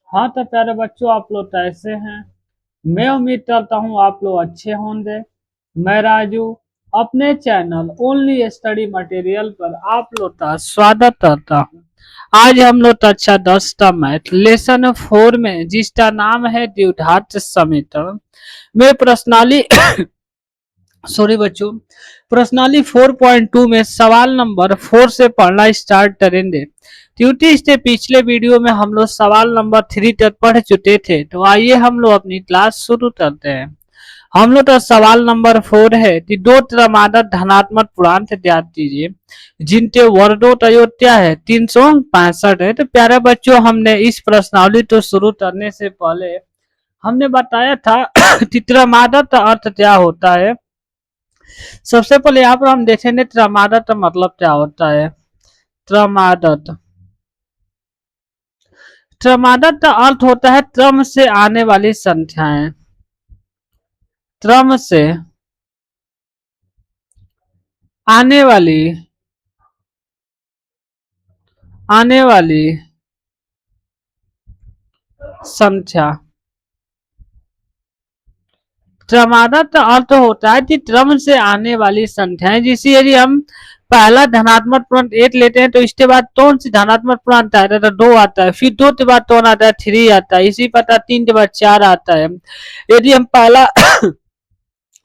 हाँ तो प्यारे बच्चों, आप लोग कैसे हैं? मैं उम्मीद करता हूँ आप लोग अच्छे होंगे। मैं राजू अपने चैनल ओनली स्टडी मटेरियल पर आप लोग का स्वागत करता हूँ। आज हम लोग कक्षा 10 का मैथ लेसन 4 में जिसका नाम है द्विघात समीकरण में प्रश्नाली सॉरी बच्चों, प्रश्नाली 4.2 में सवाल नंबर 4 से पढ़ना स्टार्ट करेंगे, क्योंकि इसके पिछले वीडियो में हम लोग सवाल नंबर 3 तक पढ़ चुके थे। तो आइए हम लोग अपनी क्लास शुरू करते हैं। हम लोग का सवाल नंबर 4 है कि दो क्रमागत धनात्मक पूर्णांक ज्ञात कीजिए जिनके वर्गों का योग क्या है 365 है। तो प्यारे बच्चों, हमने इस प्रश्नावली को शुरू करने से पहले हमने बताया था कि क्रमागत का अर्थ क्या होता है। सबसे पहले यहाँ पर हम देखेंगे क्रमागत का मतलब क्या होता है। क्रमागत क्रमागत का अर्थ होता है क्रम से आने वाली संख्याएं। क्रम से आने वाली आने वाली संख्या। क्रमागत का अर्थ होता है कि क्रम से आने वाली संख्याएं। जिसे यदि हम पहला धनात्मक पूर्णांक 8 लेते हैं तो इसके बाद कौन सी धनात्मक पूर्णांक आता है? तो 2 आता है। फिर 2 के बाद कौन आता है? 3 आता है। इसी प्रकार 3 के बाद 4 आता है। यदि हम पहला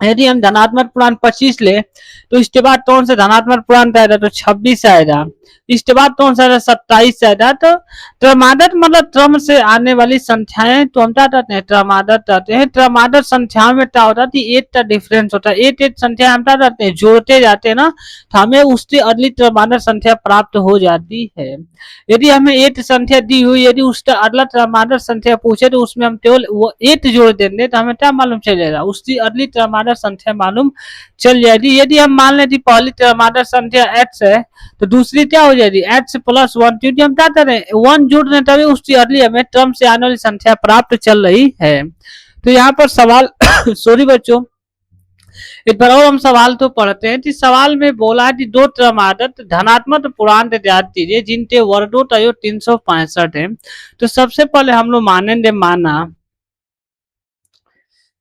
यदि हम धनात्मक पूर्णांक 25 ले तो इसके बाद कौन सा धनात्मक पूर्णांक आएगा? तो 26 आएगा। इसके बाद कौन सा? 27 आएगा। तो क्रमागत मतलब क्रम से आने वाली संख्याएं तो हम क्या कहते हैं? क्रमागत कहते हैं। क्रमागत संख्याओं में क्या होता है कि एक का डिफरेंस होता है। एक संख्या हम क्या करते हैं? जोड़ते जाते हैं ना, तो हमें उससे अगली क्रमागत संख्या प्राप्त हो जाती है। यदि हमें एक संख्या दी हुई, यदि उसका अगला क्रमागत संख्या पूछे तो उसमें हम केवल वो एक जोड़ देंगे तो हमें क्या मालूम चलेगा? उसकी अगली क्रमागत संख्या मालूम चल जाएगी। यदि हम मान लें कि पहली क्रमागत संख्या x है तो दूसरी क्या हो जाएगी? x प्लस 1, क्योंकि हम क्या करें? 1 जोड़ दें तभी उसकी अगली हमें क्रम से आने वाली संख्या प्राप्त चल रही है। तो यहाँ पर सवाल सॉरी बच्चों, एक बार और हम सवाल तो पढ़ते हैं कि सवाल में बोला कि दो क्रमागत धनात्मक पूर्णांक ज्ञात कीजिए जिनके वर्गों का योग 365 है। तो सबसे पहले हम लोग मानेंगे माना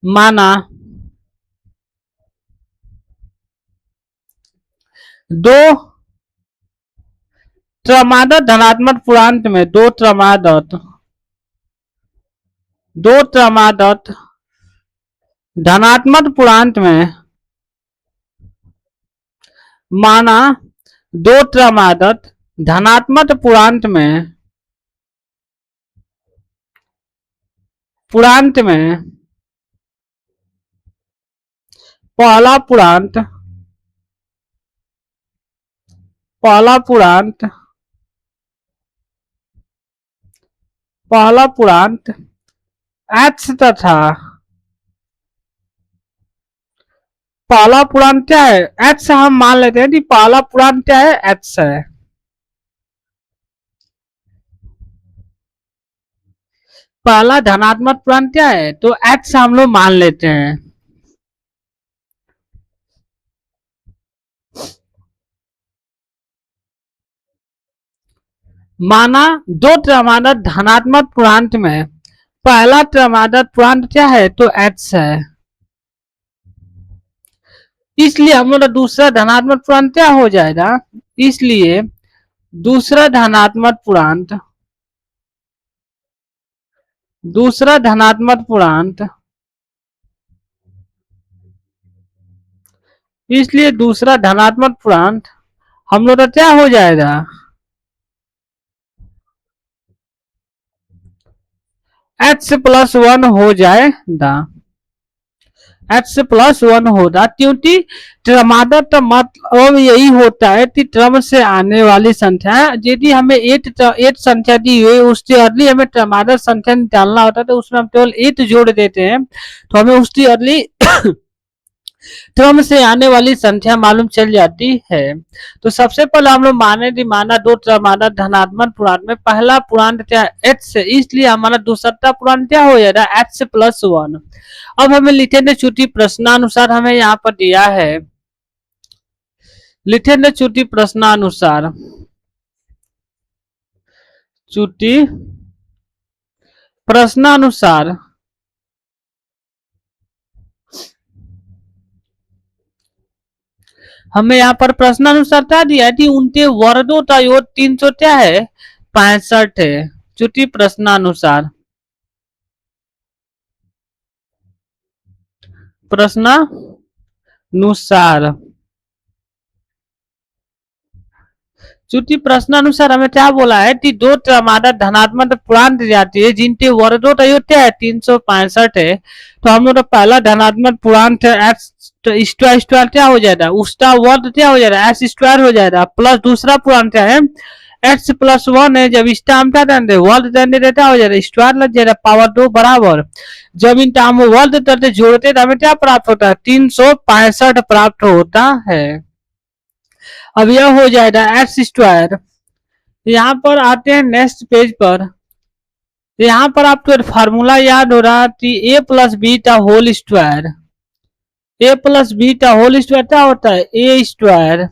माना दो क्रमागत धनात्मक पूर्णांक में दो क्रमागत धनात्मक पूर्णांक में माना दो क्रमागत धनात्मक पूर्णांक में पहला पूर्णांक पहला पूर्णांक पहला पूर्णांक x तथा पहला पूर्णांक क्या है? x हम मान लेते हैं कि पहला पूर्णांक क्या है? x है। पहला धनात्मक पूर्णांक क्या है? तो x हम लोग मान लेते हैं। माना दो क्रमागत धनात्मक पूर्णांक में पहला क्रमागत पूर्णांक क्या है? तो x है। इसलिए हम लोग का दूसरा धनात्मक पूर्णांक क्या हो जाएगा? इसलिए दूसरा धनात्मक पूर्णांक दूसरा धनात्मक पूर्णांक इसलिए दूसरा धनात्मक पूर्णांक हम लोग का क्या हो जाएगा? x प्लस 1 हो जाएगा। x प्लस 1 होगा, क्योंकि क्रमागत का मतलब यही होता है कि क्रम से आने वाली संख्या। यदि हमें एक संख्या दी हुई उसकी अगली हमें क्रमागत संख्या निकालना होता है तो उसमें हम केवल एक जोड़ देते हैं तो हमें उसकी अगली क्रम से आने वाली संख्या मालूम चल जाती है। तो सबसे पहले हम लोग माने कि माना दो क्रमागत धनात्मक पूर्णांक में पहला पूर्णांक क्या x है, इसलिए हमारा दूसरा पूर्णांक क्या हो जाएगा? x plus 1। अब हमें लिखेंगे चूंकि प्रश्नानुसार हमें यहाँ पर दिया है, लिखेंगे चूंकि प्रश्नानुसार चूंकि प्रश्नानुसार हमें यहाँ पर प्रश्नानुसार क्या दिया है कि उनके वर्गों का योग 300 क्या है 65 है। चूंकि प्रश्नानुसार प्रश्नानुसार चूंकि प्रश्नानुसार हमें क्या बोला है कि दो क्रमागत धनात्मक पूर्णांक दी जाती है जिनके वर्गों का योग क्या है 365 है। तो हम लोग का पहला धनात्मक पूर्णांक है एक्स स्क्वायर क्या हो जाएगा उसका वर्ग क्या हो जाएगा एक्स स्क्वायर हो जाएगा प्लस दूसरा पूर्णांक क्या है एक्स प्लस 1 है। जब इसका हम क्या करते वर्ग करने देता हो जाएगा स्क्वायर लग जाएगा पावर 2 बराबर। जब इनका हम वर्ग करते जोड़ते तो हमें क्या प्राप्त होता है 365 प्राप्त होता है। अब यह हो जाएगा एक्स स्क्वायर। यहाँ पर आते हैं नेक्स्ट पेज पर। यहाँ पर आपको फार्मूला याद हो रहा कि ए प्लस बी का whole square A plus B का होल स्क्वायर क्या होता है A square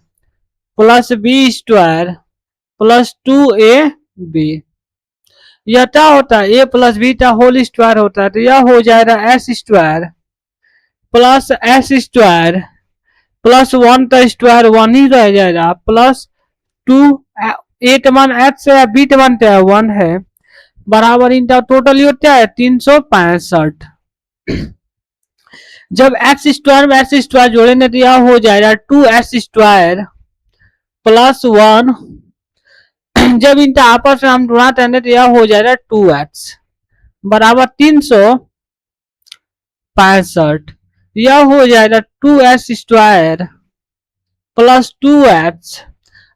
plus B square plus 2 A B. यह क्या होता है ए प्लस बी का होल स्क्वायर होता है तो यह हो जाएगा S square plus S square plus 1 का स्क्वायर 1 ही रह जाएगा प्लस 2 ए का मान एक्स है बी का मान क्या है 1 है बराबर इनका टोटल योग क्या है 365। जब एक्स स्क्वायर में एक्स स्क्वायर जोड़ेंगे तो यह हो जाएगा 2x स्क्वायर प्लस 1। जब इनका आपस में हम गुणा करेंगे तो यह हो जाएगा 2x बराबर 365। यह हो जाएगा 2x स्क्वायर प्लस 2x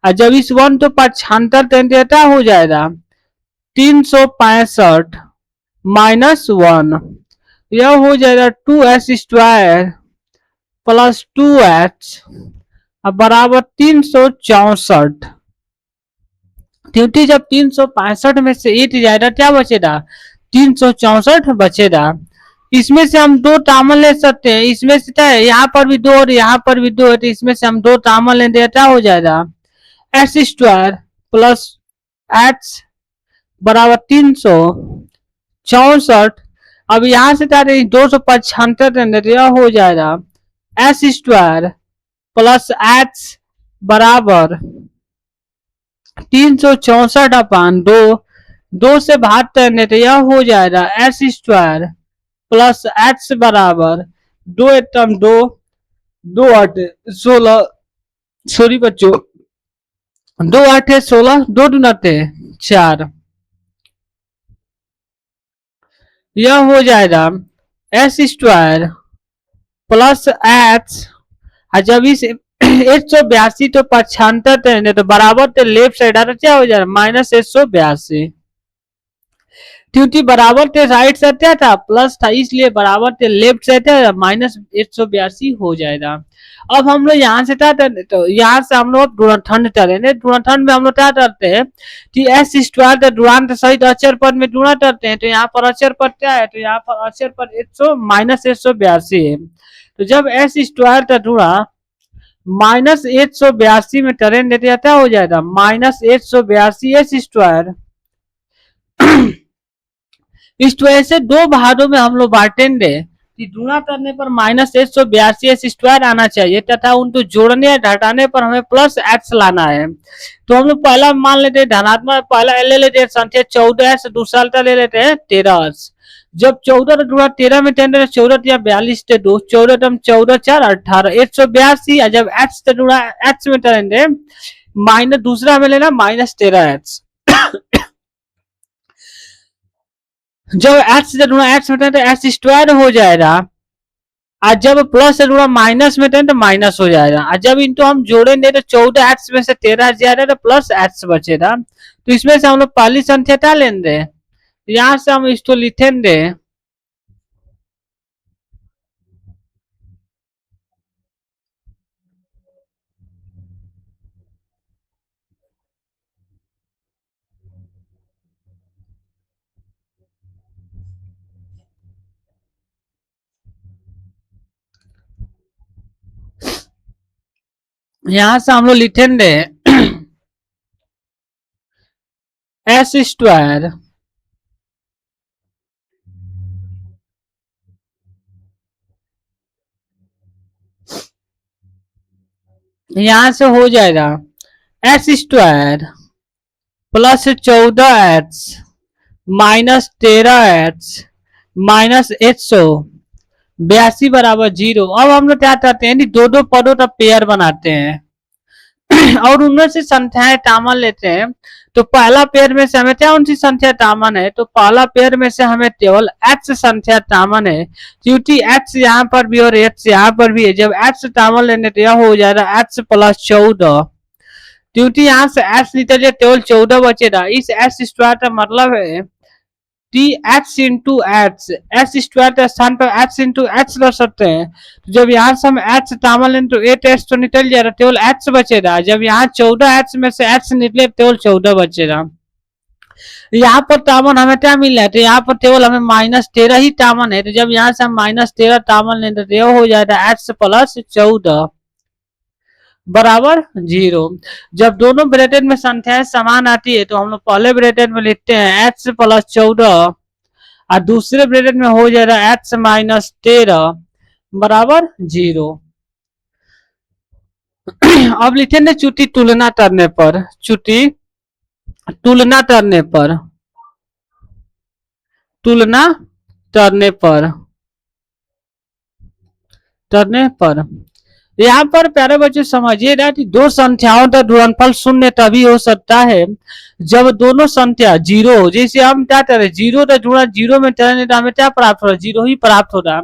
और जब इस 1 तो 75 करेंगे क्या हो जाएगा 365 माइनस 1। यह हो जाएगा 2x स्क्वायर प्लस 2x बराबर 364। क्योंकि जब 365 में से 8 जाएगा क्या बचेगा 364 बचेगा। इसमें से हम दो कॉमन ले सकते हैं इसमें से क्या है यहाँ पर भी 2 और यहाँ पर भी 2 है तो इसमें से हम दो कॉमन लेंगे क्या हो जाएगा एक्स स्क्वायर प्लस एक्स बराबर 364। अब यहाँ से क्या 295 यह हो जाएगा एस स्क्वायर प्लस एक्स बराबर 364/2 से भाग करने तो यह हो जाएगा एस स्क्वायर प्लस एक्स बराबर 2 एकम 2 2 8 16 सॉरी बच्चों 2 8 16 2 दुनाते 4। यह हो जाएगा एस स्क्वायर प्लस एक्स जब इस 182 तो 95 तो बराबर तो लेफ्ट साइड आता क्या हो जाएगा माइनस 182 क्योंकि बराबर के राइट साइड क्या था प्लस था इसलिए बराबर के लेफ्ट साइड था माइनस 182 हो जाएगा। अब हम लोग यहाँ से क्या करते तो यहाँ से हम लोग गुणनखंड करेंगे। गुणनखंड में हम लोग क्या करते हैं कि एस स्क्वायर का गुणांक सहित अचर पद में गुणा करते हैं तो यहाँ पर अचर पद क्या है तो यहाँ पर अचर पद 100 माइनस 182 है। तो जब एस स्क्वायर का गुणा माइनस 182 में करेंगे तो क्या हो जाएगा माइनस 182 एस स्क्वायर। इस वजह से दो भागों में हम लोग बांटेंगे कि गुणा करने पर माइनस 182 एस स्क्वायर आना चाहिए तथा उनको जोड़ने या घटाने पर हमें प्लस एक्स लाना है। तो हम लोग पहला मान लेते हैं धनात्मक पहला ले लेते हैं संख्या 14 दूसरा ले लेते हैं 13। जब 14 गुणा 13 में 10 14 या 42 से 2 14 14 4 18 182 जब एक्स गुणा एक्स में करेंगे माइनस दूसरा हमें लेना माइनस 13x। जब एक्स से गुणा एक्स में तो एक्स स्क्वायर हो जाएगा और जब प्लस से गुणा माइनस में तो माइनस हो जाएगा और जब इनको हम जोड़ेंगे तो 14x में से 13 जाएगा तो प्लस x बचेगा। तो इसमें से हम लोग पहली संख्या क्या लेंगे यहां से हम इसको लिखेंगे यहां से हम लोग लिखेंगे एस स्क्वायर यहां से हो जाएगा H square plus 14h minus 13h minus 182 बराबर 0। अब हम लोग क्या करते हैं, दो दो पदों का पेयर बनाते हैं और उनमें से संख्याएं कॉमन लेते हैं। तो पहला पेयर में से हमें कौन सी संख्या कॉमन है, तो पहला पेयर में से हमें केवल x संख्या कॉमन है, क्योंकि x यहाँ पर भी और x यहाँ पर भी है। जब x कॉमन लेने तो यह हो जाएगा x प्लस 14, क्योंकि यहाँ से x निकल जाए केवल 14 बचेगा। इस x स्क्वायर का मतलब है T H into H, H square के स्थान पर एच इंटू एच रख सकते हैं। तो जब यहाँ से हम एच कॉमन लें तो 8h तो निकल जाएगा, केवल एच बचेगा। जब यहाँ 14h में से एच निकले केवल 14 बचेगा। यहाँ पर कॉमन हमें क्या मिल रहा है, तो यहाँ पर केवल हमें माइनस 13 ही कॉमन है। तो जब यहाँ से हम माइनस 13 कॉमन लें तो यह हो जाएगा एच प्लस 14 बराबर 0। जब दोनों ब्रैकेट में संख्याएं समान आती है तो हम लोग पहले ब्रैकेट में लिखते हैं x प्लस 14 और दूसरे ब्रैकेट में हो जाएगा x माइनस 13 बराबर 0। अब लिखेंगे चुटी तुलना करने पर, चुटी तुलना करने पर, तुलना करने पर, करने पर यहाँ पर प्यारे बच्चे समझिएगा कि दो संख्याओं का गुणनफल शून्य तभी हो सकता है जब दोनों संख्या जीरो हो। जैसे हम क्या करें, जीरो का गुणा जीरो में करेंगे तो हमें क्या प्राप्त हो रहा है, जीरो ही प्राप्त हो रहा है।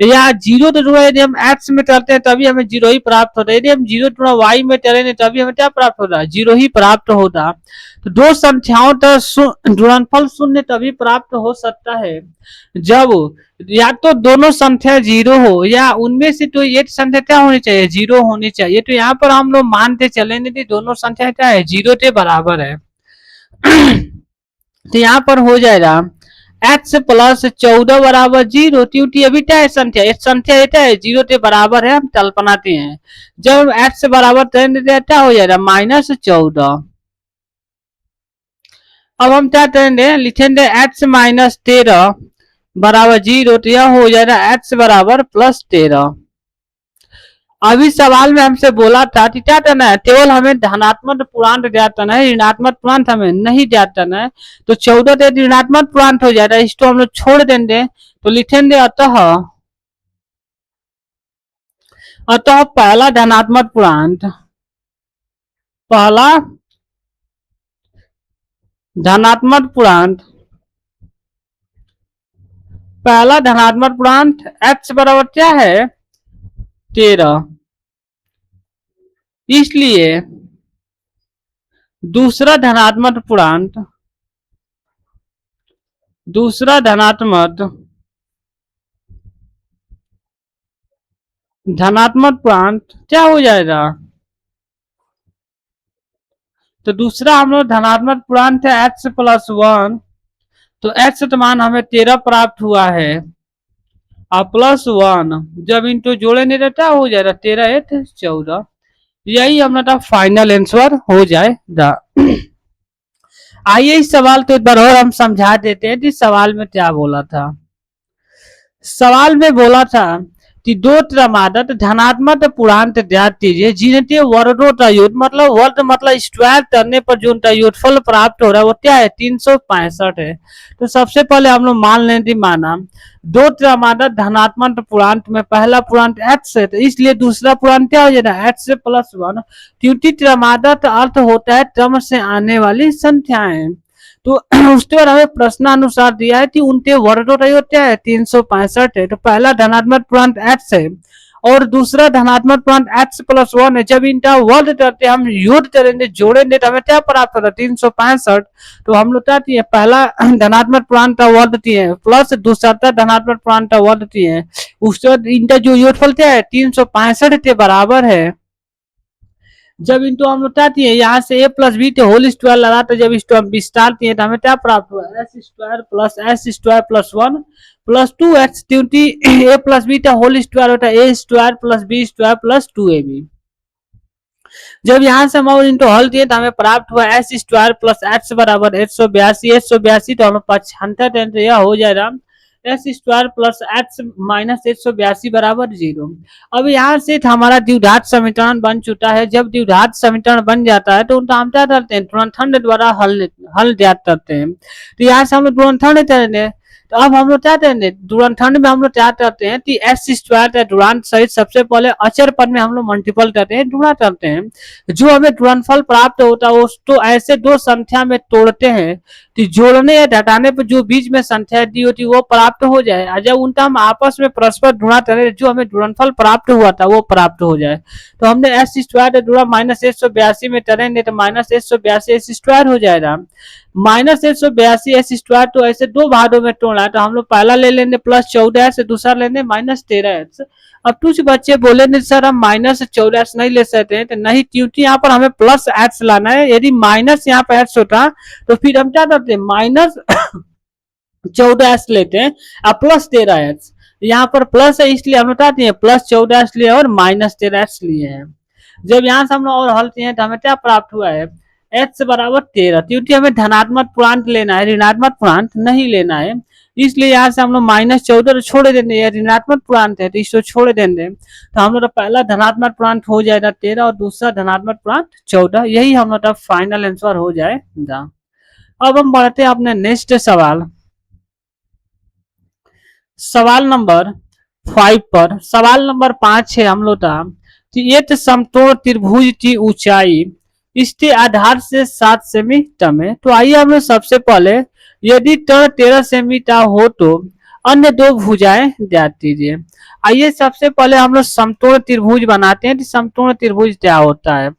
या जीरो का गुणा यदि हम एक्स में करते हैं तभी हमें जीरो ही प्राप्त होता है। यदि हम जीरो गुणा वाई में करेंगे तभी हमें क्या प्राप्त होता है, जीरो ही प्राप्त होता। तो दो संख्याओं का गुणनफल शून्य तभी प्राप्त हो सकता है जब या तो दोनों संख्या जीरो हो या उनमें से तो एक संख्या क्या होनी चाहिए, जीरो होनी चाहिए। तो यहाँ पर हम लोग मानते चलेंगे कि दोनों संख्या क्या है, जीरो के बराबर है। तो यहाँ पर हो जाएगा x प्लस 14 बराबर 0, क्योंकि अभी क्या है संख्या, एक संख्या क्या है जीरो के बराबर है, हम कल्पनाते हैं। जब x बराबर करेंगे क्या हो जाएगा माइनस 14। अब हम क्या करेंगे, लिखेंगे x माइनस 13 बराबर 0, तो यह हो जाएगा x बराबर प्लस 13। अभी सवाल में हमसे बोला था कि क्या करना है, केवल हमें धनात्मक पूर्णांक ज्ञात करना है, ऋणात्मक पूर्णांक हमें नहीं ज्ञात करना है। तो 14 ऋणात्मक पूर्णांक हो जाएगा, इसको हम लोग छोड़ देंगे। तो लिखेंगे अतः, अतः पहला धनात्मक पूर्णांक, पहला धनात्मक पूर्णांक, पहला धनात्मक पूर्णांक x बराबर क्या है 13, इसलिए दूसरा धनात्मक पूर्णांक, दूसरा धनात्मक पूर्णांक क्या हो जाएगा, तो दूसरा हम लोग धनात्मक पूर्णांक है x प्लस 1, तो x का मान हमें 13 प्राप्त हुआ है और प्लस 1 जब इनको जोड़ेंगे तो क्या हो जाएगा 13 8 14। यही हमारा फाइनल आंसर हो जाएगा। आइए इस सवाल को एक बार और हम समझा देते हैं कि सवाल में क्या बोला था। सवाल में बोला था कि दो क्रमागत धनात्मक पूर्णांक ज्ञात कीजिए जिनके वर्गों का योग, मतलब वर्ग मतलब स्क्वायर करने पर जो उनका योगफल प्राप्त हो रहा है वो क्या है 365 है। तो सबसे पहले हम लोग मान लें कि माना दो क्रमागत धनात्मक पूर्णांक में पहला पूर्णांक x है, तो इसलिए दूसरा पूर्णांक क्या हो जाएगा x प्लस 1, क्योंकि क्रमागत अर्थ होता है क्रम से आने वाली संख्याएं। तो उसके बाद हमें प्रश्नानुसार दिया है कि उनके वर्गों का योग क्या है 365 है। तो पहला धनात्मक पूर्णांक x है और दूसरा धनात्मक पूर्णांक x प्लस 1 है। जब इनका वर्ग करते हम योग करेंगे जोड़ेंगे तो हमें क्या प्राप्त होगा 365। तो हम लोग क्या किए, पहला धनात्मक पूर्णांक का वर्ग किए प्लस दूसरा धनात्मक पूर्णांक का वर्ग किए, उसके बाद इनका जो योगफल क्या है 365 के बराबर है। जब इनको हम उठाती है यहाँ से a प्लस बी के होल स्क्वायर लगाते जब इसको हम विस्तारती है तो हमें क्या प्राप्त हुआ S square plus 1 plus 2x, क्योंकि a प्लस बी का होल स्क्वायर होता है a square plus B square plus 2ab। जब यहाँ से हम इनको हल दिए तो हमें प्राप्त हुआ एस स्क्वायर प्लस एक्स बराबर 182 तो हम 95 यह हो जाएगा S square plus x minus 182 बराबर 0। अब यहाँ से हमारा द्विघात समीकरण बन चुका है। जब द्विघात समीकरण बन जाता है तो उनका हम क्या करते हैं, गुणनखंड द्वारा हल हल ज्ञात करते हैं। तो यहाँ से हम लोग गुणनखंड करेंगे। तो अब हम लोग क्या करेंगे, गुणनखंड में हम लोग क्या करते हैं कि एस स्क्वायर का गुणांक सहित सबसे पहले अचर पद में हम लोग मल्टीपल करते हैं, गुणा करते हैं। जो हमें गुणनफल प्राप्त होता है उसको ऐसे दो संख्या में तोड़ते हैं कि जोड़ने या घटाने पर जो बीच में संख्या दी होती है वो प्राप्त हो जाए, और जब उनका हम आपस में परस्पर गुणा करें जो हमें गुणनफल प्राप्त हुआ था वो प्राप्त हो जाए। तो हमने एस स्क्वायर गुणा माइनस 182 में करेंगे तो माइनस 182 एस स्क्वायर हो जाएगा। माइनस 182 एस स्क्वायर तो ऐसे दो भागों में तोड़ना है, तो हम लोग पहला ले लेंगे +14 से दूसरा लेंगे -13। अब कुछ बच्चे बोले नहीं सर हम -14 नहीं ले सकते हैं, तो नहीं, क्योंकि यहाँ पर हमें +x लाना है। यदि माइनस यहाँ पे x होता तो फिर हम क्या करते हैं, -14 लेते हैं और +13x। यहाँ पर प्लस है इसलिए हम बताते हैं +14 लिए और -13x लिए हैं। जब यहाँ से हम लोग और हल किए हैं तो हमें क्या प्राप्त हुआ है, x बराबर 13, क्योंकि हमें धनात्मक पूर्णांक लेना है, ऋणात्मक पूर्णांक नहीं लेना है। इसलिए यहाँ से हम लोग -14 छोड़ देंगे, यह ऋणात्मक पूर्णांक है तो इसको छोड़ देंगे। तो हम लोग का पहला धनात्मक पूर्णांक हो जाएगा 13 और दूसरा धनात्मक पूर्णांक 14। यही हम लोग का फाइनल आंसर हो जाएगा। अब हम बढ़ते हैं अपने नेक्स्ट सवाल, सवाल नंबर 5 पर। सवाल नंबर 5 है हम लोग का कि एक समकोण त्रिभुज की ऊंचाई इसके आधार से 7 सेमी कम है। तो आइए हम लोग सबसे पहले यदि तल 13 सेमी का हो तो अन्य दो भुजाएं ज्ञात कीजिए। आइए सबसे पहले हम लोग समकोण त्रिभुज बनाते हैं कि समकोण त्रिभुज क्या होता है।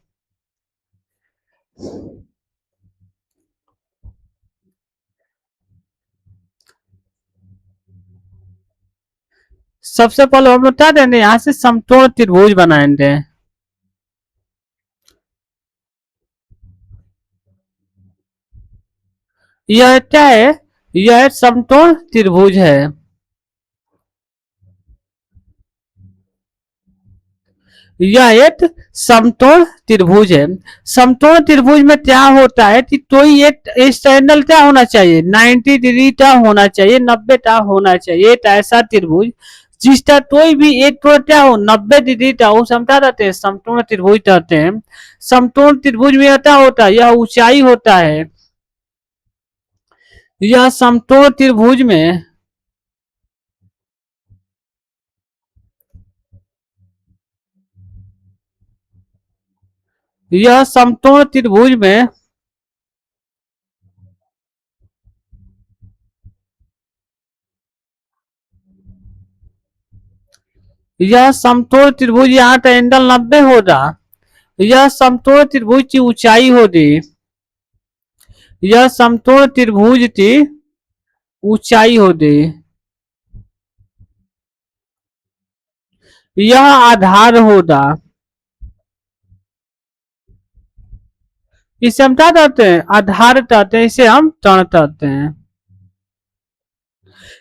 सबसे पहले हम लोग क्या देंगे, यहाँ से समकोण त्रिभुज बनाएंगे। यह क्या है, यह समकोण त्रिभुज है। यह एक समकोण त्रिभुज है। समकोण त्रिभुज में क्या होता है कि कोई एक इस एंगल क्या होना चाहिए, 90 डिग्री का होना चाहिए, 90 का होना चाहिए। एक ऐसा त्रिभुज जिसका कोई भी एक तो क्या हो 90 डिग्री का हो, समझा रहते हैं समकोण त्रिभुज कहते हैं। समकोण त्रिभुज में क्या होता है, यह ऊंचाई होता है। यह समकोण त्रिभुज में यह समकोण त्रिभुज में यह समकोण त्रिभुज यहाँ का एंगल 90 होगा। यह समकोण त्रिभुज की ऊंचाई होगी। यह समकोण त्रिभुज की ऊंचाई होगी। यह आधार होगा। इसे हम क्या कहते हैं, आधार कहते हैं, इसे हम तण कहते हैं।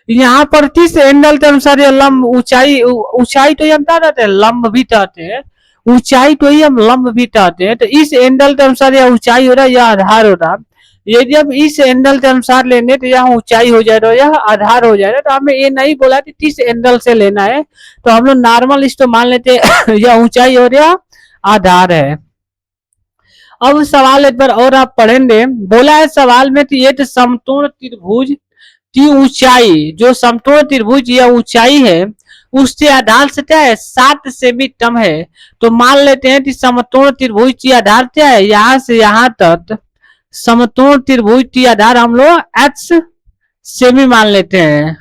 यहाँ पर किस एंगल के अनुसार यह लंब ऊंचाई ऊंचाई तो हम क्या कहते हैं, लंब भी कहते हैं। ऊंचाई तो ही हम लंब भी कहते हैं। तो इस एंगल के अनुसार यह ऊंचाई हो रहा है, यह आधार हो रहा है। यदि हम इस एंगल के अनुसार लेंगे तो यह ऊंचाई हो जाएगा, यह आधार हो जाएगा। तो हमें ये नहीं बोला कि किस एंगल से लेना है, तो हम लोग नॉर्मल इसको मान लेते हैं यह ऊंचाई और यह आधार है। अब सवाल एक बार और आप पढ़ेंगे। बोला है सवाल में कि एक समकोण त्रिभुज की ऊंचाई, जो समकोण त्रिभुज या ऊंचाई है उसके आधार से क्या है 7 सेमी कम है। तो मान लेते हैं कि समकोण त्रिभुज की आधार क्या है, यहां से यहां तक समकोण त्रिभुज की आधार हम लोग x सेमी मान लेते हैं।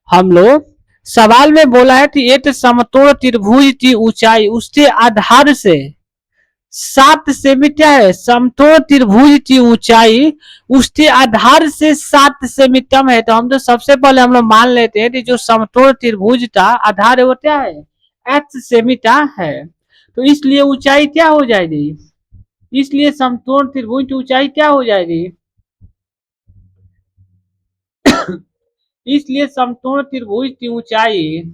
हम लोग सवाल में बोला है कि एक समकोण त्रिभुज की ऊंचाई उसके आधार से 7 सेमी क्या है, समकोण त्रिभुज की ऊंचाई उसके आधार से 7 सेमी कम है। तो हम तो सबसे पहले हम लोग मान लेते हैं कि जो समकोण त्रिभुज का आधार है वो क्या है, h सेमी का है। तो इसलिए ऊंचाई क्या हो जाएगी, इसलिए समकोण त्रिभुज की ऊंचाई क्या हो जाएगी, इसलिए समकोण त्रिभुज की ऊंचाई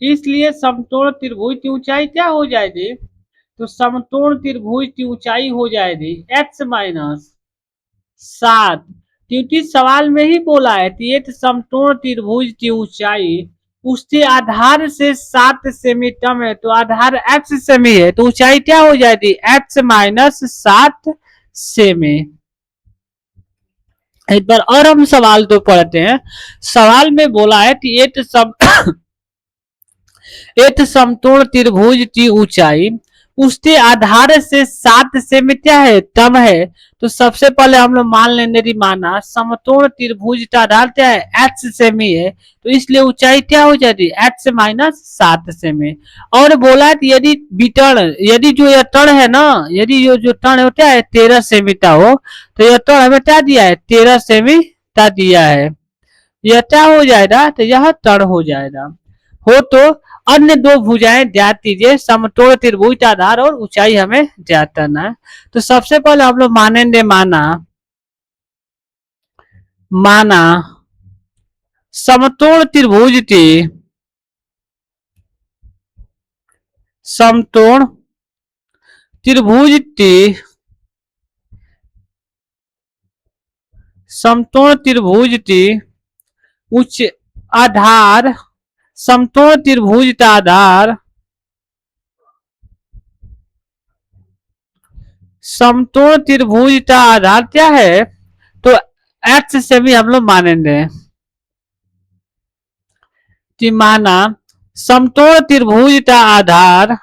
इसलिए समकोण त्रिभुज की ऊंचाई क्या हो जाएगी, तो समकोण त्रिभुज की ऊंचाई हो जाएगी x माइनस 7, क्योंकि सवाल में ही बोला है कि एक समकोण त्रिभुज की ऊंचाई उसके आधार से 7 सेमी कम है, तो आधार x सेमी है तो ऊंचाई क्या हो जाएगी x माइनस 7 सेमी। एक बार और हम सवाल तो पढ़ते हैं। सवाल में बोला है कि एक समकोण त्रिभुज की ऊंचाई उसके आधार से 7 सेमी क्या है कम है, तो सबसे पहले हम लोग मान लेंगे कि माना समकोण त्रिभुज का आधार क्या है x सेमी है, तो इसलिए ऊंचाई क्या हो जाएगी x माइनस 7 सेमी। और बोला कि यदि विकर्ण यदि जो यह तल है ना, यदि जो तल होता है 13 सेमी का हो, तो यह तल हमें क्या दिया है 13 सेमी का दिया है, यह क्या हो जाएगा तो यह तल हो जाएगा। हो तो अन्य दो भुजाएं ज्ञात कीजिए, समकोण त्रिभुज का आधार और ऊंचाई हमें ज्ञात करना है। तो सबसे पहले हम लोग मानेंगे माना माना समकोण त्रिभुज की समकोण त्रिभुज की समकोण त्रिभुज की उच्च आधार समकोण त्रिभुज का आधार समकोण त्रिभुज का आधार क्या है, तो x से भी हम लोग मानेंगे कि माना समकोण त्रिभुज का आधार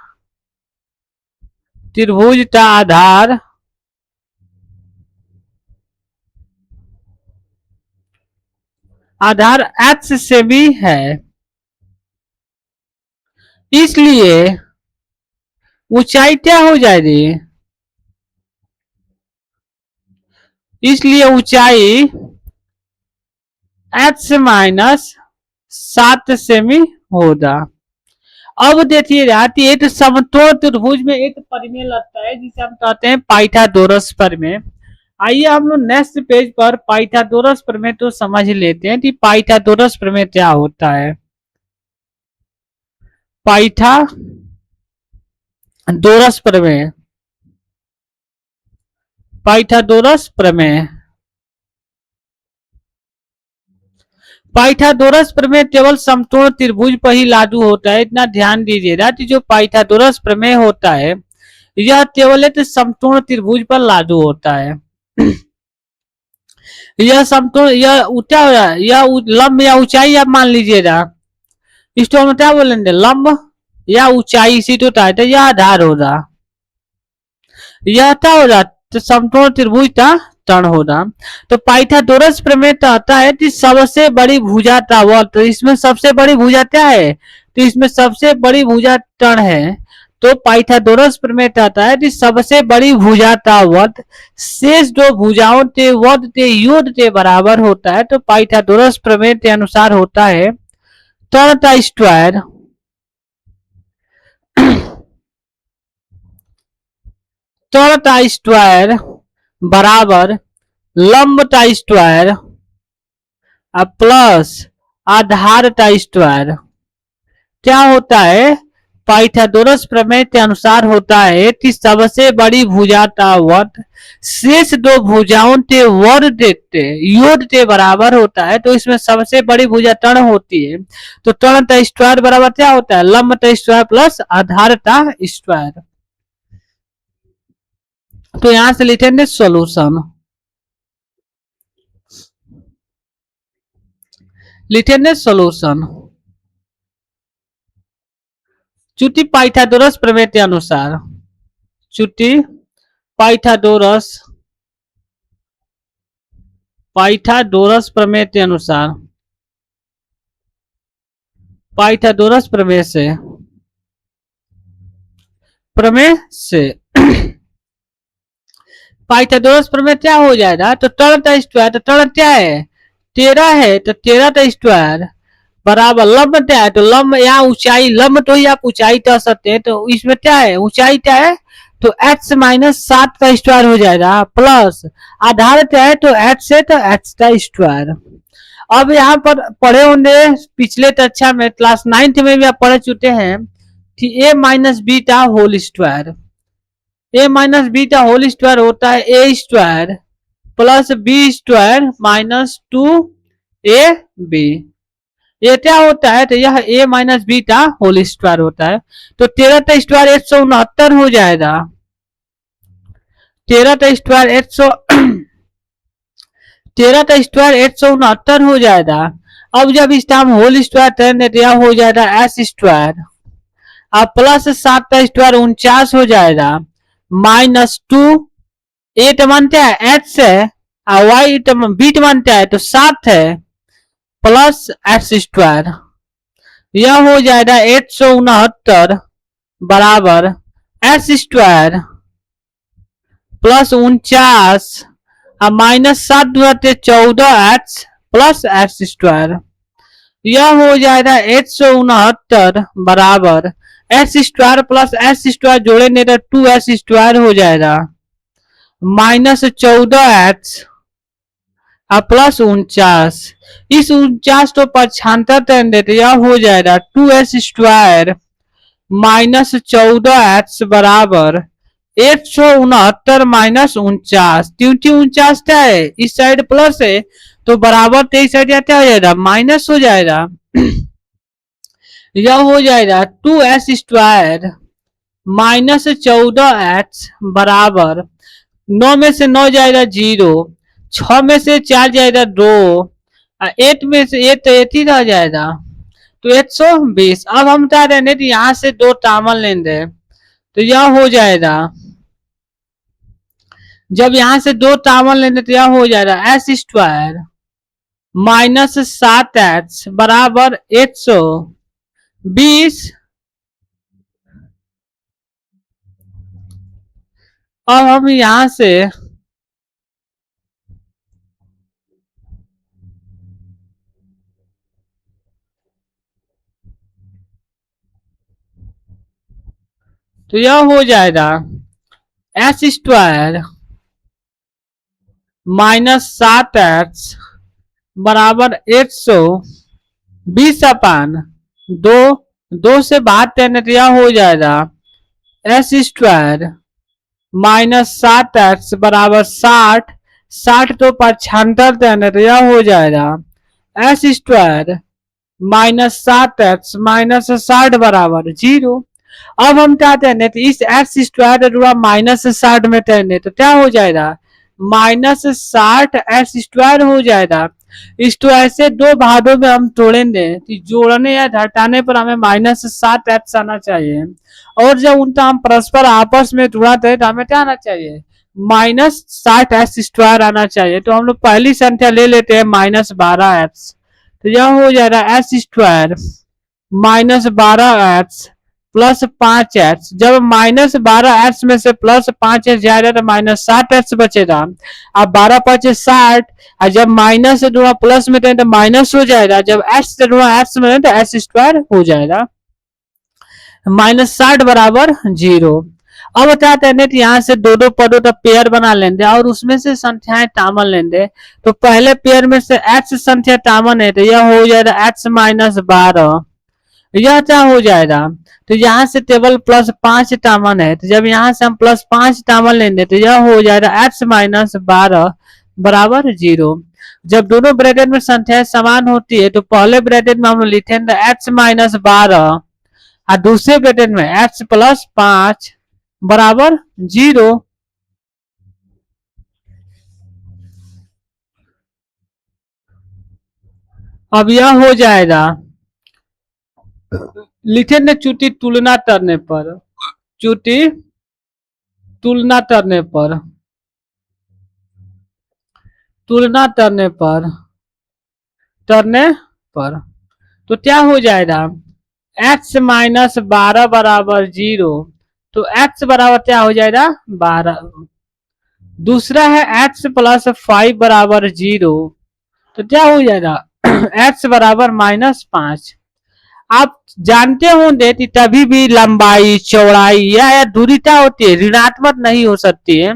आधार x से भी है, इसलिए ऊंचाई क्या हो जाएगी, इसलिए ऊंचाई x माइनस 7 सेमी होगा। अब देखिए एक समकोण त्रिभुज में एक परिमेय लगता है जिसे हम कहते हैं पाइथागोरस प्रमेय। आइए हम लोग नेक्स्ट पेज पर पाइथागोरस प्रमेय तो समझ लेते हैं कि पाइथागोरस प्रमेय क्या होता है। पाइथागोरस प्रमेय पाइथागोरस प्रमेय पाइथागोरस प्रमेय केवल समकोण त्रिभुज पर ही लागू होता है, इतना ध्यान दीजिएगा कि जो पाइथागोरस प्रमेय होता है यह केवल एक समकोण त्रिभुज पर लागू होता है। यह समकोण यह क्या हो रहा है, यह लंब या ऊंचाई आप मान लीजिएगा, इसको हम क्या बोलेंगे लंब या ऊंचाई, इसी तो होता है, तो यह आधार होगा, यह क्या होगा तो समकोण त्रिभुज का तण होगा। तो पाइथागोरस प्रमेय कहता है कि सबसे बड़ी भुजा का वर्ग, तो इसमें सबसे बड़ी भुजा क्या है, तो इसमें सबसे बड़ी भुजा तण है। तो पाइथागोरस प्रमेय कहता है कि सबसे बड़ी भुजा का वर्ग शेष दो भुजाओं के वर्ग के योग के बराबर होता है। तो पाइथागोरस प्रमेय के अनुसार होता है तण का स्क्वायर तण का स्क्वायर बराबर लंब का स्क्वायर प्लस आधार का स्क्वायर। क्या होता है पाइथागोरस प्रमेय के अनुसार होता है कि सबसे बड़ी भुजा का वर्ग शेष दो भुजाओं के वर्ग के योग के बराबर होता है। तो इसमें सबसे बड़ी भुजा तण होती है, तो तण का स्क्वायर बराबर क्या होता है लंब का स्क्वायर प्लस आधार का स्क्वायर। तो यहां से लिखेंगे सॉल्यूशन, लिखेंगे सॉल्यूशन। चूंकि पाइथागोरस प्रमेय के अनुसार चूंकि पाइथागोरस पाइथागोरस प्रमेय के अनुसार पाइथागोरस प्रमेय से पाइथागोरस प्रमेय क्या हो जाएगा, तो तण का स्क्वायर, तो तण क्या है 13 है, तो 13 का स्क्वायर बराबर लंब क्या है, तो लंब या ऊंचाई, लंब तो ही आप ऊंचाई कह सकते हैं, तो इसमें क्या है ऊंचाई क्या है, तो x माइनस 7 का स्क्वायर हो जाएगा प्लस आधार क्या है तो x है तो x का स्क्वायर। अब यहाँ पर पढ़े होंगे पिछले कक्षा में क्लास 9th में भी आप पढ़ चुके हैं कि A minus beta whole square, A minus beta whole square होता है A square plus B square minus 2 A B. ये क्या होता है, तो यह A minus beta whole square होता है। तो 13 का स्क्वायर 169 हो जाएगा, 13 का स्क्वायर 169 हो जाएगा। अब जब इसका हम होल स्क्वायर करेंगे तो यह हो जाएगा एस स्क्वायर, अब प्लस 7 का स्क्वायर 49 हो जाएगा, माइनस 2 8 मानते हैं एच है और वाई बीट मानता है तो 7 है प्लस एक्स स्क्वायर, यह हो जाएगा 169 बराबर एक्स स्क्वायर प्लस 49 और minus 7 14 x plus x square, यह हो जाएगा 169 बराबर x square plus x square जोड़ेंगे तो 2 एक्स स्क्वायर हो जाएगा, माइनस 14 एक्स प्लस 49, इस 49 को 75 करेंगे तो यह हो जाएगा 2x स्क्वायर माइनस 14x बराबर 169 माइनस 49, क्योंकि 49 क्या है इस साइड प्लस है तो बराबर तो इस साइड क्या हो जाएगा माइनस हो जाएगा। यह हो जाएगा 2x स्क्वायर माइनस 14x बराबर 9 में से 9 जाएगा 0, 6 में से 4 जाएगा 2, 8 में से 8 तो 8 ही रह जाएगा तो 120। अब हम क्या रहे हैं यहाँ से 2 कॉमन लेंगे तो यह हो जाएगा, जब यहाँ से 2 कॉमन लेंगे तो यह हो जाएगा एस स्क्वायर माइनस 7x बराबर 120। अब हम यहाँ से तो यह हो जाएगा एस स्क्वायर माइनस 7x बराबर 120 अपान 2 से बाहर करने तो यह हो जाएगा एस स्क्वायर माइनस 7x बराबर 60 तो 75 करने तो यह हो जाएगा S square minus 7x minus 60 बराबर 0। अब हम क्या कहने तो इस एक्स स्क्वायर जुड़ा माइनस 60 में कहने तो क्या हो जाएगा माइनस 60 एक्स स्क्वायर हो जाएगा। इसको ऐसे 2 भागों में हम तोड़ेंगे कि जोड़ने या घटाने पर हमें माइनस 7 एक्स आना चाहिए और जब उनका हम परस्पर आपस में जुड़ाते हैं तो हमें क्या आना चाहिए माइनस 60 एक्स स्क्वायर आना चाहिए। तो हम लोग पहली संख्या ले लेते हैं माइनस 12 एक्स, तो यह हो जाएगा x square minus 12 x plus 5 x, जब माइनस 12 एक्स में से प्लस 5 एक्स जाएगा तो माइनस 7 एक्स बचेगा। अब 12 5 60 और जब माइनस से जुड़ा प्लस में तो माइनस हो जाएगा, जब एक्स से जुड़ा एक्स में तो एक्स स्क्वायर हो जाएगा माइनस 60 बराबर 0। अब बताते हैं कि यहाँ से 2 पदों का पेयर बना लेंगे और उसमें से संख्याएं कॉमन लेंगे। तो पहले पेयर में से एक्स संख्या कॉमन है तो यह हो जाएगा एक्स माइनस 12, यह क्या हो जाएगा तो यहाँ से टेबल प्लस 5 कॉमन है तो जब यहाँ से हम प्लस 5 कॉमन लेंगे तो यह हो जाएगा एक्स माइनस 12 बराबर 0। जब दोनों ब्रैकेट में संख्याएं समान होती है तो पहले ब्रैकेट में हम लिखेंगे एक्स माइनस 12 और दूसरे ब्रैकेट में एक्स प्लस 5 बराबर 0। अब यह हो जाएगा लिखेंगे चुटी तुलना करने पर, चुटी तुलना करने पर, तुलना करने पर, करने पर तो क्या हो जाएगा x माइनस 12 बराबर 0, तो x बराबर क्या हो जाएगा 12। दूसरा है x प्लस 5 बराबर 0, तो क्या हो जाएगा x बराबर माइनस 5। आप जानते होंगे कि तभी भी लंबाई चौड़ाई या दूरी क्या होती है, ऋणात्मक नहीं हो सकती है।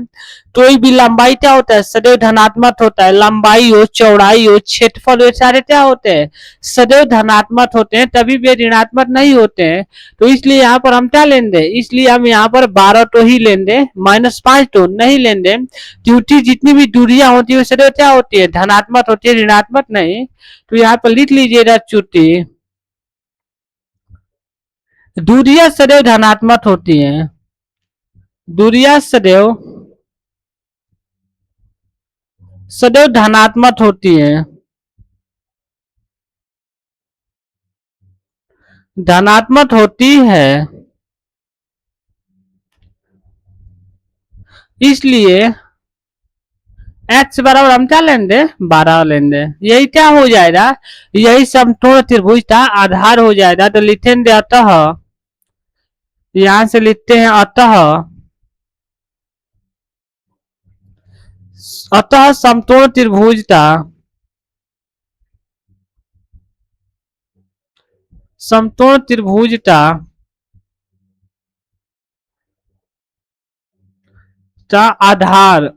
कोई भी लंबाई क्या होता है, सदैव धनात्मक होता है। लंबाई हो, चौड़ाई हो, क्षेत्रफल, ये सारे क्या होते हैं, सदैव धनात्मक होते हैं, तभी भी ऋणात्मक नहीं होते हैं। तो इसलिए यहाँ पर हम क्या लेंगे, इसलिए हम यहाँ पर 12 तो ही लेंगे, -5 तो नहीं लेंगे, क्योंकि जितनी भी दूरियां होती है सदैव क्या होती है, धनात्मक होती है, ऋणात्मक नहीं। तो यहाँ पर लिख लीजिएगा चुटी, दूरियां सदैव धनात्मक होती हैं, दूरियां सदैव सदैव धनात्मक होती हैं, धनात्मक होती है। इसलिए x बराबर हम क्या लेंगे, 12 लेंगे। यही क्या हो जाएगा, यही समकोण त्रिभुज का आधार हो जाएगा। तो लिखेंगे अतः, यहां से लिखते हैं अतः, अतः समकोण त्रिभुज का, समकोण त्रिभुज का आधार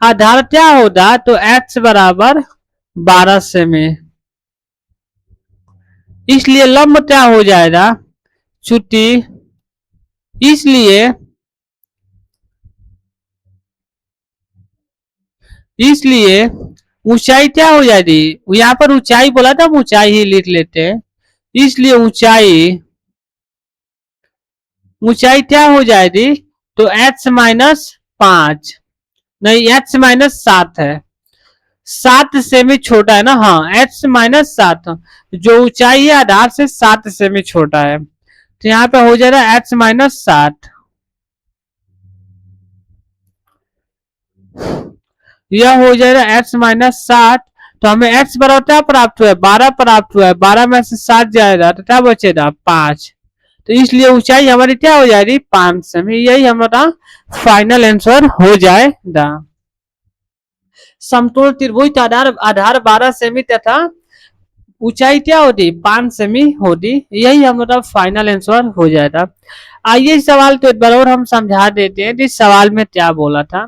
आधार क्या होगा, तो x बराबर 12 सेमी। इसलिए लंब क्या हो जाएगा, चुटी, इसलिए इसलिए ऊंचाई क्या हो जाएगी, यहाँ पर ऊंचाई बोला था, ऊंचाई ही लिख लेते हैं। इसलिए ऊंचाई, ऊंचाई क्या हो जाएगी, तो x-5, नहीं x-7 है, 7 सेमी छोटा है ना, हाँ x-7, जो ऊंचाई है आधार से 7 सेमी छोटा है। तो यहाँ पे हो जाएगा x-7, यह हो जाएगा x-7। तो हमें x बराबर क्या प्राप्त हुआ है, 12 प्राप्त हुआ है, 12 में से 7 जाएगा तो क्या बचेगा, 5। तो इसलिए ऊंचाई हमारी क्या हो जाएगी, 5 सेमी। यही हमारा फाइनल आंसर हो जाएगा। समतोल त्रिभुज का आधार 12 सेमी तथा ऊंचाई क्या होती, 5 सेमी होती। यही हमारा फाइनल आंसर हो जाएगा। आइए इस सवाल को एक बार और हम समझा देते हैं कि सवाल में क्या बोला था।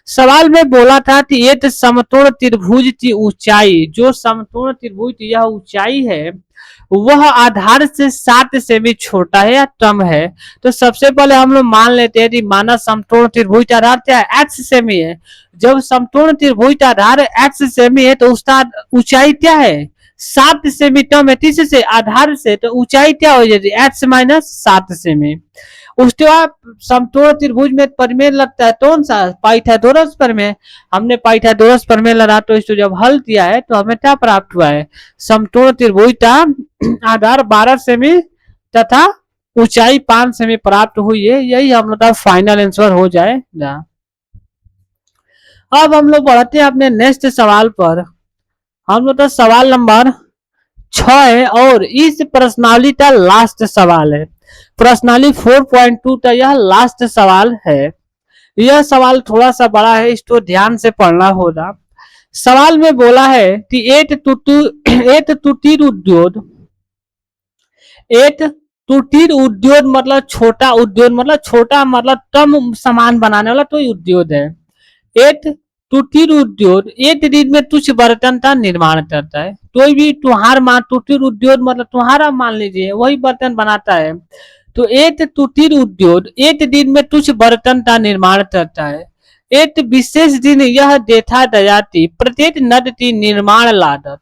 सवाल में बोला था कि एक समतोल त्रिभुज की ऊंचाई, जो समतोल त्रिभुज की यह ऊंचाई है वह आधार से 7 सेमी छोटा है या कम है। तो सबसे पहले हम लोग मान लेते हैं कि माना समतोल त्रिभुज का आधार क्या है, x सेमी है। जब समतोल त्रिभुज का आधार x सेमी है तो उसका ऊंचाई क्या है, 7 सेमी कम है किस से, आधार से। तो ऊंचाई क्या हो जाएगी, x-7 सेमी। उसके बाद समतोल त्रिभुज में प्रमेय लगता है कौन सा, पाइथागोरस प्रमेय। हमने पाइथागोरस प्रमेय लगा तो इसको जब हल किया है तो हमें क्या प्राप्त हुआ है, समतोल त्रिभुज का आधार 12 सेमी तथा ऊंचाई 5 सेमी प्राप्त हुई है। यही हम लोग का फाइनल आंसर हो जाएगा। अब हम लोग बढ़ते हैं अपने नेक्स्ट सवाल पर। हम लोग का सवाल नंबर 6 है और इस प्रश्नावली का लास्ट सवाल है। प्रश्नावली 4.2 का यह लास्ट सवाल है। यह सवाल थोड़ा सा बड़ा है, इसको ध्यान से पढ़ना होगा। सवाल में बोला है कि एक कुटीर उद्योग, एक कुटीर उद्योग मतलब छोटा उद्योग, मतलब छोटा मतलब कम सामान बनाने वाला कोई उद्योग है। एक कुटीर उद्योग एक दिन में कुछ बर्तन का निर्माण करता है। कोई भी तुहार मान, कुटीर उद्योग मतलब तुम्हारा मान लीजिए, वही बर्तन बनाता है। तो एक कुटीर उद्योग एक दिन में कुछ बर्तन का निर्माण करता है। एक विशेष दिन यह देखा गया कि प्रत्येक नद की निर्माण लागत,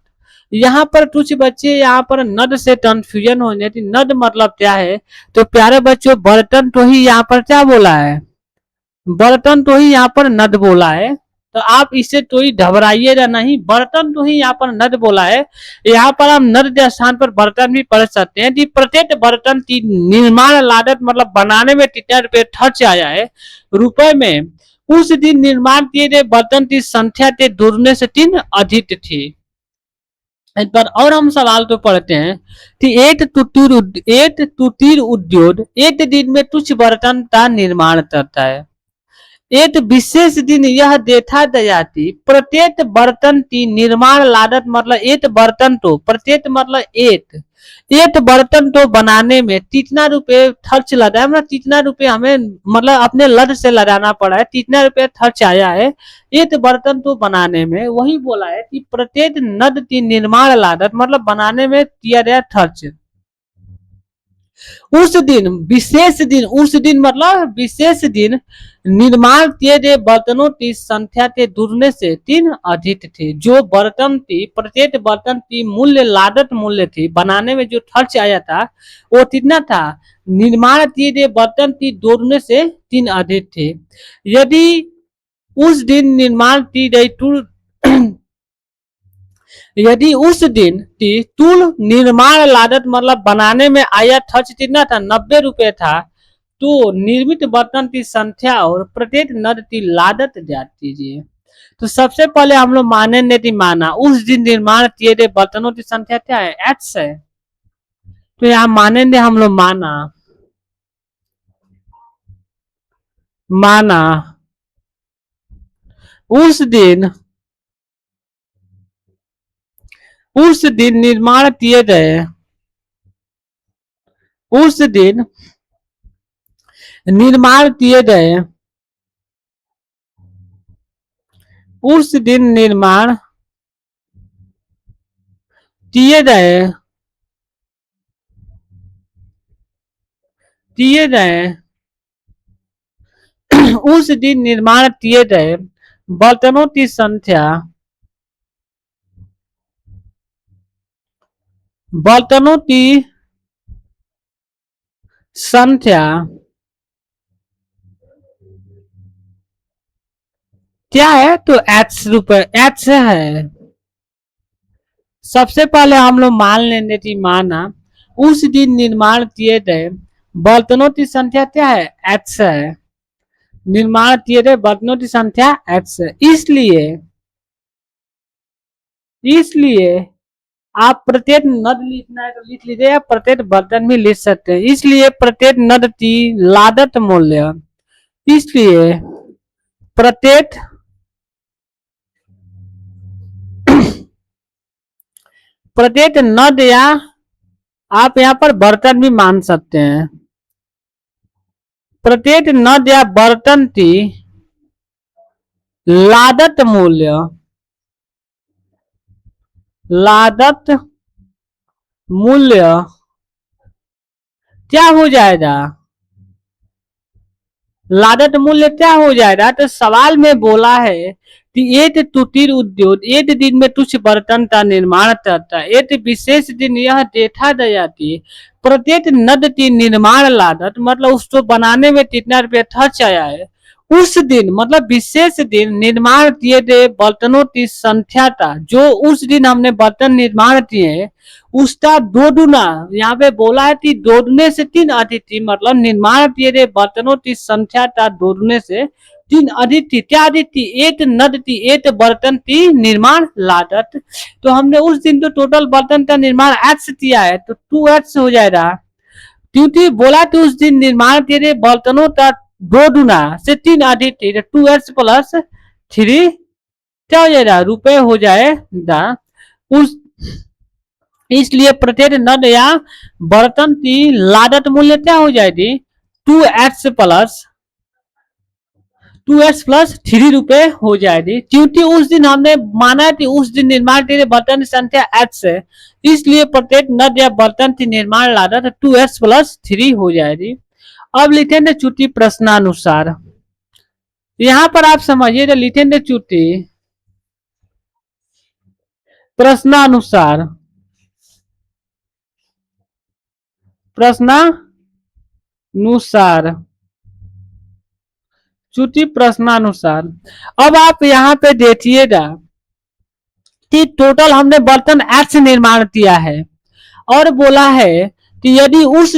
यहाँ पर कुछ बच्चे यहाँ पर नद से कंफ्यूजन हो जाती। नद मतलब क्या है, तो प्यारे बच्चों बर्तन तो ही यहाँ पर क्या बोला है, बर्तन तो ही यहाँ पर नद बोला है। तो आप इससे कोई घबराइएगा नहीं, बर्तन तो ही यहाँ पर नद बोला है। यहाँ पर हम नद के स्थान पर बर्तन भी पढ़ सकते हैं कि प्रत्येक बर्तन की निर्माण लागत मतलब बनाने में कितना रुपये खर्च आया है रुपए में, उस दिन निर्माण किए गए बर्तन की संख्या के दुगने से 3 अधिक थी। इस पर और हम सवाल तो पढ़ते हैं कि एक कुटीर उद्योग एक दिन में कुछ बर्तन का निर्माण करता है। एक विशेष दिन यह देखा जाती प्रत्येक बर्तन की निर्माण लागत मतलब एक बर्तन तो प्रत्येक मतलब एक बर्तन तो बनाने में कितना रुपए खर्च लगा है, मतलब कितना रुपए हमें मतलब अपने लद से लगाना पड़ा है, कितना रुपए खर्च आया है एक बर्तन तो बनाने में। वही बोला है कि प्रत्येक नद की निर्माण लागत मतलब बनाने में किया गया खर्च उस दिन विशेष दिन, उस दिन मतलब विशेष दिन निर्माण किए गए बर्तनों की संख्या के दुगने से 3 अधिक थी। जो बर्तन थी प्रत्येक बर्तन की मूल्य लागत मूल्य थी बनाने में जो खर्च आया था वो कितना था, निर्माण किए गए बर्तन की दुगने से 3 अधिक थे। यदि उस दिन निर्माण की गई यदि उस दिन की तुल निर्माण लागत मतलब बनाने में आया खर्च कितना था, 90 रुपए था, तो निर्मित बर्तन की संख्या और प्रत्येक नद की लागत ज्ञात कीजिए। तो सबसे पहले हम लोग मानेंगे कि माना उस दिन निर्माण किए गए बर्तनों की संख्या क्या है, एक्स है। तो यहाँ मानेंगे हम लोग माना माना उस दिन निर्माण किए गए उस दिन निर्माण किए गए उस दिन निर्माण किए गए किए गए उस दिन निर्माण किए गए बर्तनों की संख्या बर्तनों की संख्या क्या है, तो एच रुपए एच है। सबसे पहले हम लोग मान लेंगे कि माना उस दिन निर्माण किए गए बर्तनों की संख्या क्या है, एच है। निर्माण किए गए बर्तनों की संख्या एच है। इसलिए इसलिए आप प्रत्येक नद लिखना है तो लिख लीजिए, या प्रत्येक बर्तन भी लिख सकते हैं। इसलिए प्रत्येक नद की लागत मूल्य इसलिए प्रत्येक प्रत्येक नद या आप यहाँ पर बर्तन भी मान सकते हैं, प्रत्येक नद या बर्तन की लागत मूल्य क्या हो जाएगा, लागत मूल्य क्या हो जाएगा। तो सवाल में बोला है कि एक कुटीर उद्योग एक दिन में कुछ बर्तन का निर्माण करता है। एक विशेष दिन यह देखा गया कि प्रत्येक नद की निर्माण लागत मतलब उसको बनाने में कितना रुपया खर्च आया है। उस दिन मतलब विशेष दिन निर्माण किए गए बर्तनों की संख्या था, जो उस दिन हमने बर्तन निर्माण किए उसका दो गुना, यहाँ पे बोला है कि दो गुने से 3 अधिक थी, मतलब निर्माण किए गए बर्तनों की संख्या का दो गुने से 3 अधिक थी। क्या अधिक थी, एक नद थी एक बर्तन की निर्माण लागत। तो हमने उस दिन तो टोटल बर्तन का निर्माण एक्स किया है तो 2x हो जाएगा, क्योंकि बोला कि उस दिन निर्माण किए गए बर्तनों का दो गुना से 3 अधिक थी, तो 2x प्लस 3 क्या हो जाएगा, रुपए हो जाएगा। उस इसलिए प्रत्येक नद या बर्तन की लागत मूल्य क्या हो जाएगी, 2x प्लस 3 रुपए हो जाएगी, क्योंकि उस दिन हमने माना कि उस दिन निर्माण के लिए बर्तन की संख्या x है, इसलिए प्रत्येक नद या बर्तन की निर्माण लागत 2x+3 हो जाएगी। अब लिखेंगे चुटी प्रश्नानुसार। यहां पर आप समझिए, लिखेंगे चुटी प्रश्नानुसार चुटी प्रश्नानुसार। अब आप यहाँ पे देखिएगा कि टोटल हमने बर्तन एक्स निर्माण किया है और बोला है कि यदि उस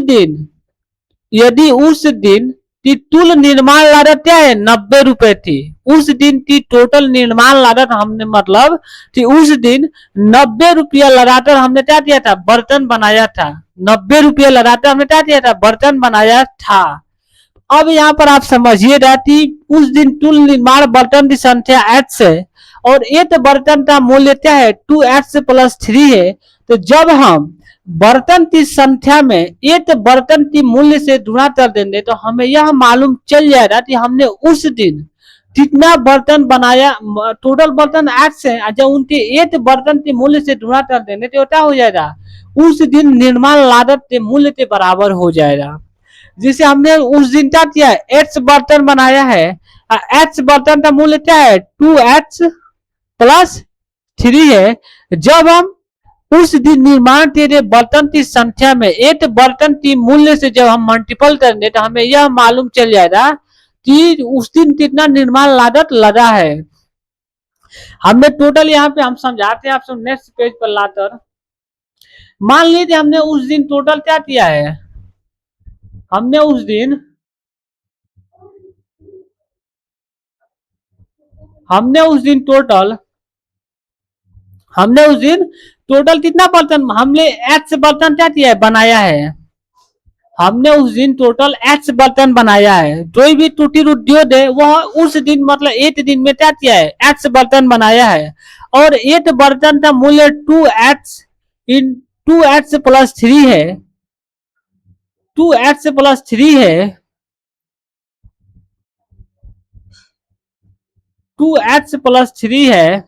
दिन की तुल निर्माण लागत क्या है, 90 रुपए थी। उस दिन की टोटल निर्माण लागत हमने मतलब कि उस दिन 90 रुपया लगाकर हमने क्या किया था, बर्तन बनाया था। 90 रुपया लगाकर हमने क्या किया था, बर्तन बनाया था। अब यहाँ पर आप समझिएगा कि उस दिन टूल निर्माण बर्तन की संख्या h है और एक बर्तन का मूल्य क्या है 2h प्लस 3 है। तो जब हम बर्तन की संख्या में एक बर्तन की मूल्य से गुणा कर देंगे तो हमें यह मालूम चल जाएगा कि हमने उस दिन कितना बर्तन बनाया। टोटल बर्तन 8 है, जब उनके एक बर्तन के मूल्य से गुणा कर देंगे तो क्या हो जाएगा, उस दिन निर्माण लागत के मूल्य के बराबर हो जाएगा। जिसे हमने उस दिन क्या किया है, एच बर्तन बनाया है, एच बर्तन का मूल्य क्या है 2h प्लस 3 है। जब हम उस दिन निर्माण किए गए बर्तन की संख्या में एक बर्तन की मूल्य से जब हम मल्टीपल करेंगे तो हमें यह मालूम चल जाएगा कि उस दिन कितना निर्माण लागत लगा है। हमने टोटल यहाँ पे हम समझाते हैं आपसे नेक्स्ट पेज पर लाकर। मान लीजिए हमने उस दिन टोटल क्या किया है, हमने उस दिन टोटल कितना बर्तन, हमने एच बर्तन क्या किया है बनाया है, हमने उस दिन टोटल एच बर्तन बनाया है। कोई भी टूटी उद्योग है वह उस दिन मतलब एक दिन में क्या किया है, एच बर्तन बनाया है और एक बर्तन का मूल्य 2h इन 2h प्लस 3 है, 2h प्लस 3 है, 2h प्लस 3 है।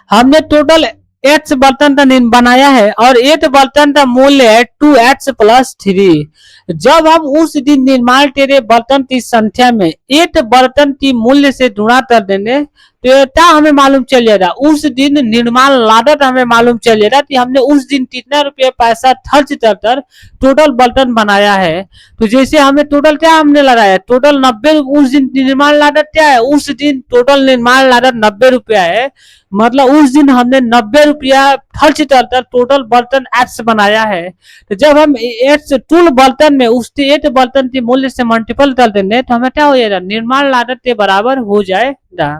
हमने टोटल एच बर्तन का बनाया है और एक बर्तन का मूल्य है 2h प्लस 3। जब हम उस दिन निर्माण के बर्तन की संख्या में एक बर्तन की मूल्य से गुणा कर देंगे तो क्या हमें मालूम चल जाएगा, उस दिन निर्माण लागत हमें मालूम चल जाएगा कि हमने उस दिन कितना रुपया पैसा खर्च कर टोटल बर्तन बनाया है। तो जैसे हमें टोटल क्या हमने लगाया, टोटल 90, उस दिन निर्माण लागत क्या है, उस दिन टोटल निर्माण लागत 90 रुपया है। मतलब उस दिन हमने 90 रुपया खर्च कर टोटल बर्तन एच बनाया है। तो जब हम एच टूल बर्तन में उस एक बर्तन के मूल्य से मल्टीपल कर देंगे तो हमें क्या हो जाएगा, निर्माण लागत के बराबर हो जाएगा।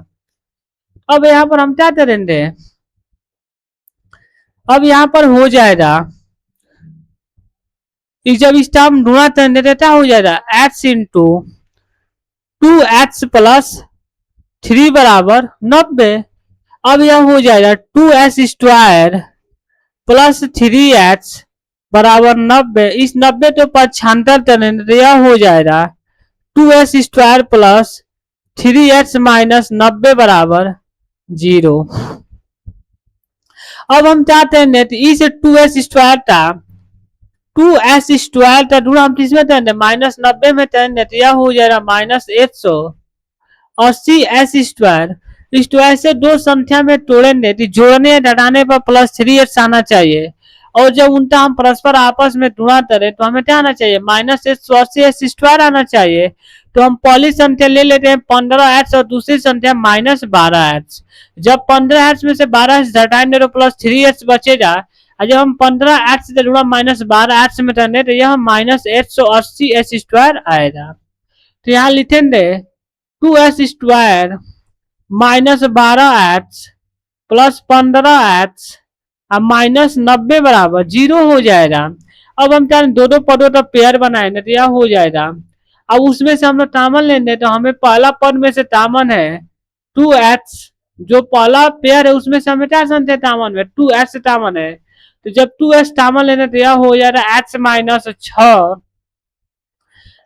अब यहाँ पर हम क्या करेंगे, अब यहाँ पर हो जाएगा जब इस टर्म गुणा करेंगे तो क्या हो जाएगा, एच इंटू 2h प्लस 3 बराबर 90। अब यह हो जाएगा 2h स्क्वायर प्लस 3h बराबर 90। इस 90 को पक्षांतर करेंगे तो यह हो जाएगा 2h square plus 3h minus 90 बराबर 0। अब हम चाहते हैं इस 2h स्क्वायर का 2h स्क्वायर का गुणा हम किसमें करेंगे, माइनस 90 में करेंगे तो यह हो जाएगा माइनस 180 h स्क्वायर। स्क्वायर से दो संख्या में तोड़ेंगे तो जोड़ने घटाने पर प्लस 3h आना चाहिए और जब उनका हम परस्पर आपस में गुणा करें तो हमें क्या आना चाहिए, माइनस 180 h स्क्वायर आना चाहिए। तो हम पहली संख्या ले लेते हैं 15h और दूसरी संख्या माइनस 12h। जब 15h में से 12h घटाएंगे तो प्लस 3h बचेगा और जब हम 15h से जुड़ा माइनस 12h में करेंगे तो यह माइनस 180 h स्क्वायर आएगा। तो यहाँ लिखेंगे 2h square minus 12h plus 15h और माइनस 90 बराबर 0 हो जाएगा। अब हम चाहे दो दो पदों का पेयर बनाएंगे तो यह हो जाएगा। अब उसमें से हम लोग कॉमन लेंगे तो हमें पहला पद में से कॉमन है 2h, जो पहला पेयर है उसमें से हमें क्या संख्या कॉमन है 2h कॉमन है। तो जब 2h कॉमन लेंगे तो यह हो जाएगा h माइनस 6।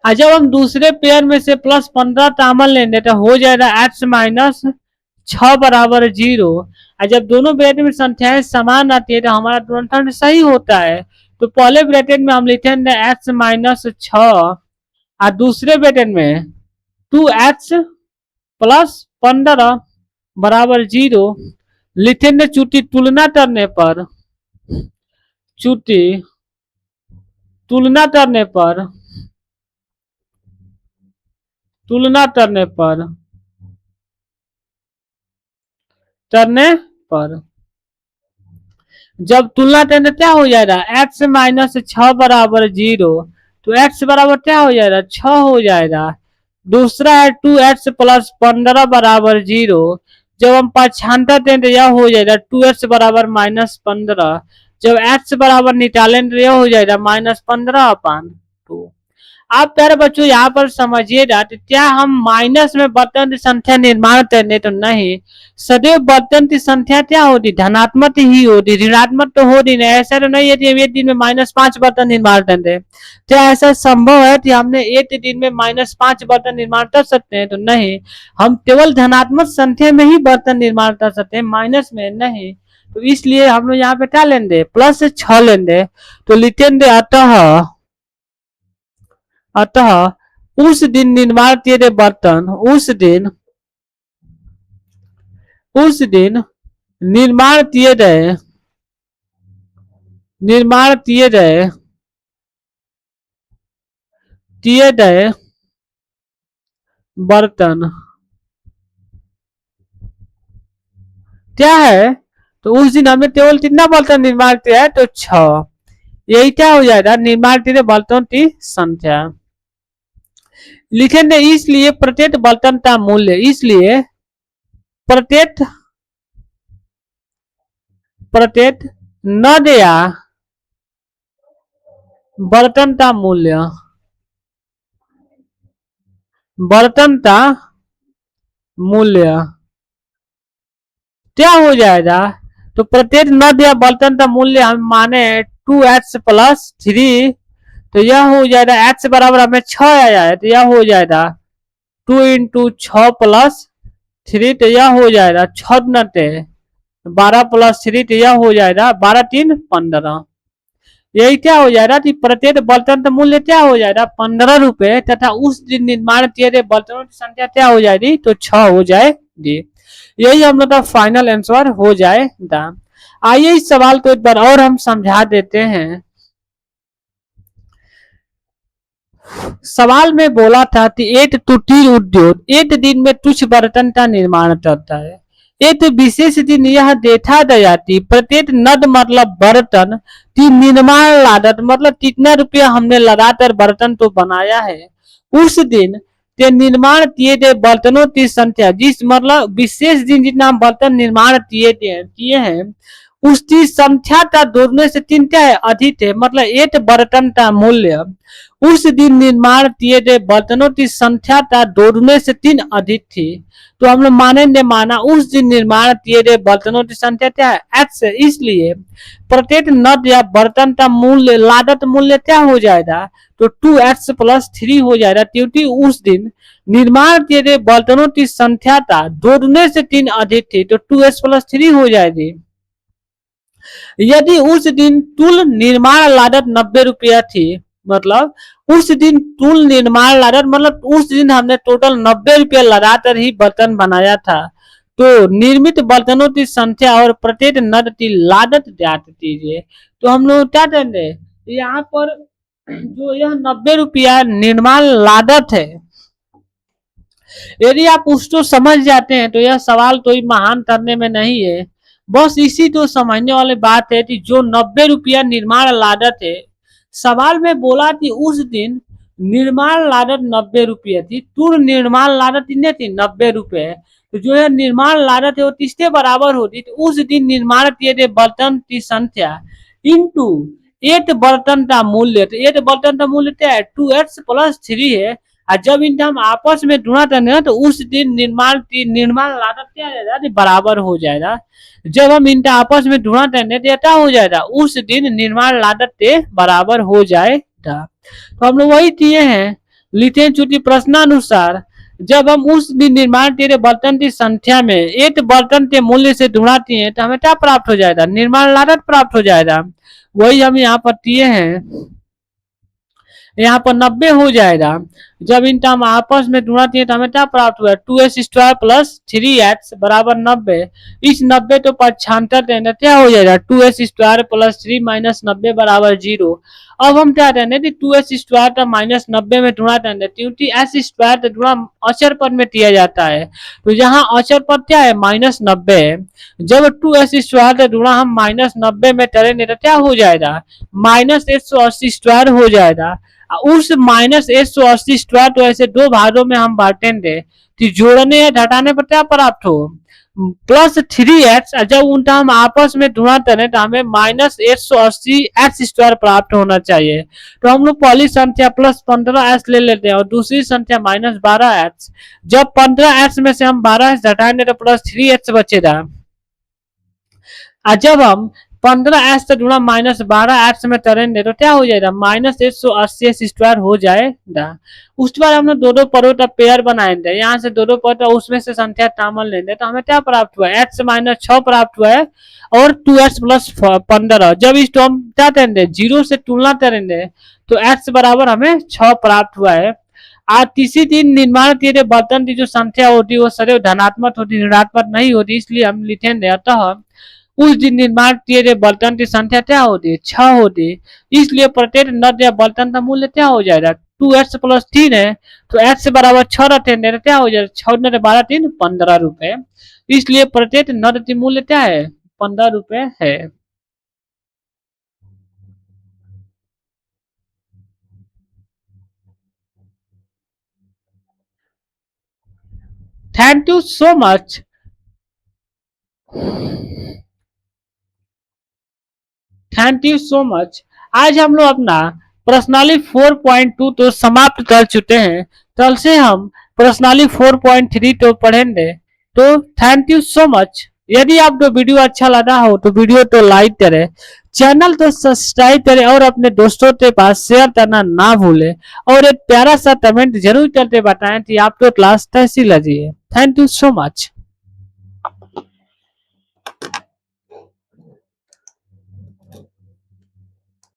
जब हम दूसरे पेयर में से प्लस 15 कॉमन लेंगे तो हो जाएगा h माइनस 6 बराबर 0। जब दोनों ब्रैकेट में संख्याएं समान आती है तो हमारा गुणनखंड सही होता है। तो पहले ब्रैकेट में हम लिखेंगे h माइनस 6 और दूसरे ब्रैकेट में 2h प्लस 15 बराबर 0 लिखेंगे। चूंकि तुलना करने पर तुलना करने पर जब तुलना करेंगे क्या हो जाएगा, x माइनस 6 बराबर 0। तो x बराबर क्या हो जाएगा 6 हो जाएगा। दूसरा है 2x प्लस 15 बराबर 0। जब हम पक्षांतर दें तो यह हो जाएगा 2x बराबर माइनस 15। जब x बराबर निकालें तो यह हो जाएगा माइनस 15 अपान 2। आप प्यारे बच्चों यहाँ पर समझिएगा, तो क्या हम माइनस में बर्तन की संख्या निर्माण करने तो नहीं, सदैव बर्तन की संख्या क्या होती, धनात्मक ही होती, ऋणात्मक तो होती नहीं। ऐसा तो नहीं है कि हम एक दिन में -5 बर्तन निर्माण कर दे। क्या ऐसा संभव है कि हमने एक दिन में -5 बर्तन निर्माण कर सकते हैं, तो नहीं। हम केवल धनात्मक संख्या में ही बर्तन निर्माण कर सकते हैं, माइनस में नहीं। तो इसलिए हम लोग यहाँ पे क्या लेंगे, +6 लेंगे। तो लिखेंगे अतः उस दिन निर्माण किए गए बर्तन, उस दिन निर्माण किए गए बर्तन क्या है, तो उस दिन हमने केवल कितना बर्तन निर्माण किया है, तो 6। यही क्या हो जाएगा, निर्माण किए बर्तन की संख्या। लिखेंगे इसलिए प्रत्येक बर्तन का मूल्य, इसलिए प्रत्येक नद या बर्तन का मूल्य, क्या हो जाएगा, तो प्रत्येक नद या बर्तन का मूल्य हम माने 2x + 3, तो यह हो जाएगा x बराबर हमें 6 आया है, तो यह हो जाएगा 2 × 6 + 3, तो यह हो जाएगा 6 नटे 12 + 3, तो यह हो जाएगा 12 3 15। यही क्या हो जाएगा कि प्रत्येक बर्तन का मूल्य क्या हो जाएगा, 15 रुपए, तथा उस दिन निर्माण किए गए बर्तनों की संख्या क्या हो जाएगी, तो 6 हो जाएगी। यही हम लोग का फाइनल आंसर हो जाएगा। आइए इस सवाल को एक बार और हम समझा देते हैं। सवाल में बोला था कि एक कुटीर उद्योग एक दिन में कुछ बर्तन का निर्माण करता है। एक विशेष दिन यह देखा गया कि प्रत्येक नद मतलब बर्तन की निर्माण लागत, मतलब कितना रुपया हमने लगाकर बर्तन तो बनाया है, उस दिन के निर्माण किए गए बर्तनों की संख्या, जिस मतलब विशेष दिन जितना हम बर्तन निर्माण किए हैं उसकी संख्या का दोगुने से 3 क्या है, अधिक है। मतलब एक बर्तन का मूल्य उस दिन निर्माण किए गए बर्तनों की संख्या का दोगुने से 3 अधिक थी। तो हम लोग मानेंगे, माना उस दिन निर्माण किए गए बर्तनों की संख्या क्या है, x। इसलिए प्रत्येक नद या बर्तन का मूल्य, लागत मूल्य क्या हो जाएगा, तो 2x + 3 हो जाएगा, क्योंकि उस दिन निर्माण किए गए बर्तनों की संख्या का दोगुने से 3 अधिक थी, तो 2x + 3 हो जाएगी। यदि उस दिन कुल निर्माण लागत 90 रुपया थी, मतलब उस दिन कुल निर्माण लागत, मतलब उस दिन हमने टोटल 90 रुपया लगाकर ही बर्तन बनाया था, तो निर्मित बर्तनों की संख्या और प्रत्येक नद की लागत ज्ञात कीजिए। तो हम लोग क्या करेंगे, यहाँ पर जो यह 90 रुपया निर्माण लागत है, यदि आप उसको समझ जाते हैं तो यह सवाल कोई महान करने में नहीं है। बस इसी तो समझने वाली बात है कि जो 90 रुपया निर्माण लागत है, सवाल में बोला कि उस दिन निर्माण लागत 90 रुपये थी, कुल निर्माण लागत कितनी थी, 90 रुपये। तो जो है निर्माण लागत है वो किसके बराबर होती, तो उस दिन निर्माण किए गए बर्तन की संख्या इंटू एक बर्तन का मूल्य। तो एक बर्तन का मूल्य क्या है, 2x + 3 है। और जब इनका हम आपस में गुणा करेंगे तो उस दिन निर्माण लागत क्या हो जाएगा, बराबर हो जाएगा। जब हम इनका आपस में गुणा करेंगे तो क्या हो जाएगा, उस दिन निर्माण लागत के बराबर हो जाएगा। तो हम लोग वही किए हैं, लिखे चूंकि प्रश्नानुसार जब हम उस दिन निर्माण किए बर्तन की संख्या में एक बर्तन के मूल्य से गुणा किए तो हमें क्या प्राप्त हो जाएगा, निर्माण लागत प्राप्त हो जाएगा। वही हम यहाँ पर किए हैं, यहाँ पर 90 हो जाएगा। जब इनका हम आपस में गुणा किए तो हमें क्या प्राप्त हुआ, 2x² + 3x बराबर 90। इस 90 तो पक्षांतर देना क्या हो जाएगा, 2x² + 3 - 90 बराबर 0। अब हम क्या करेंगे कि 2x² का -90 में गुणा करेंगे, क्योंकि s² गुणा अचर पद में किया जाता है। तो यहाँ अचर पद क्या है, -90 है। जब 2s² का गुणा हम -90 में करेंगे तो क्या हो जाएगा, -180² हो जाएगा। उस -180² तो ऐसे दो भागों में हम बांटेंगे, तो जोड़ने या घटाने पर क्या प्राप्त हो, प्लस 3x, जब उनका हम आपस में गुणा करें तो हमें -180 x² प्राप्त होना चाहिए। तो हम लोग पहली संख्या +15x ले लेते हैं और दूसरी संख्या -12x। जब 15x में से हम 12x घटाएंगे तो +3x बचेगा। जब हम 15x से गुणा -12x में करेंगे तो क्या हो जाएगा, -180x² हो जाएगा। उसके बाद हम लोग दो पदों का पेयर बनाएंगे, यहाँ से दो पद उसमें से संख्या कॉमन लेंगे तो हमें क्या प्राप्त हुआ है, x - 6 प्राप्त हुआ है और 2x + 15। जब इसको हम क्या करेंगे, 0 से तुलना करेंगे तो x बराबर हमें 6 प्राप्त हुआ है। आज किसी दिन निर्माण किए गए बर्तन की जो संख्या होती है वो सदैव धनात्मक होती, ऋणात्मक नहीं होती, इसलिए हम लिखेंगे अतः उस दिन निर्माण किए गए बर्तन की संख्या क्या होती है, 6 होती है। इसलिए प्रत्येक नट या बर्तन का मूल्य क्या हो जाएगा, 2x + 3 है तो x बराबर 6 रखेंगे तो क्या हो जाएगा, 6 × 12 = 3 15 रुपए। इसलिए प्रत्येक नट की मूल्य क्या है, 15 रुपए है। Thank you so much. Thank you so much. आज हम लोग अपना पर्सनाली 4.2 तो समाप्त कर चुके हैं। कल से हम पर्सनाली 4.3 तो पढ़ेंगे। तो थैंक यू सो मच। यदि आपको वीडियो अच्छा लगा हो तो वीडियो तो लाइक करें, चैनल तो सब्सक्राइब करें और अपने दोस्तों के पास शेयर करना ना भूलें और एक प्यारा सा कमेंट जरूर करके बताएं कि आपको क्लास कैसी लगी है। Thank you so much.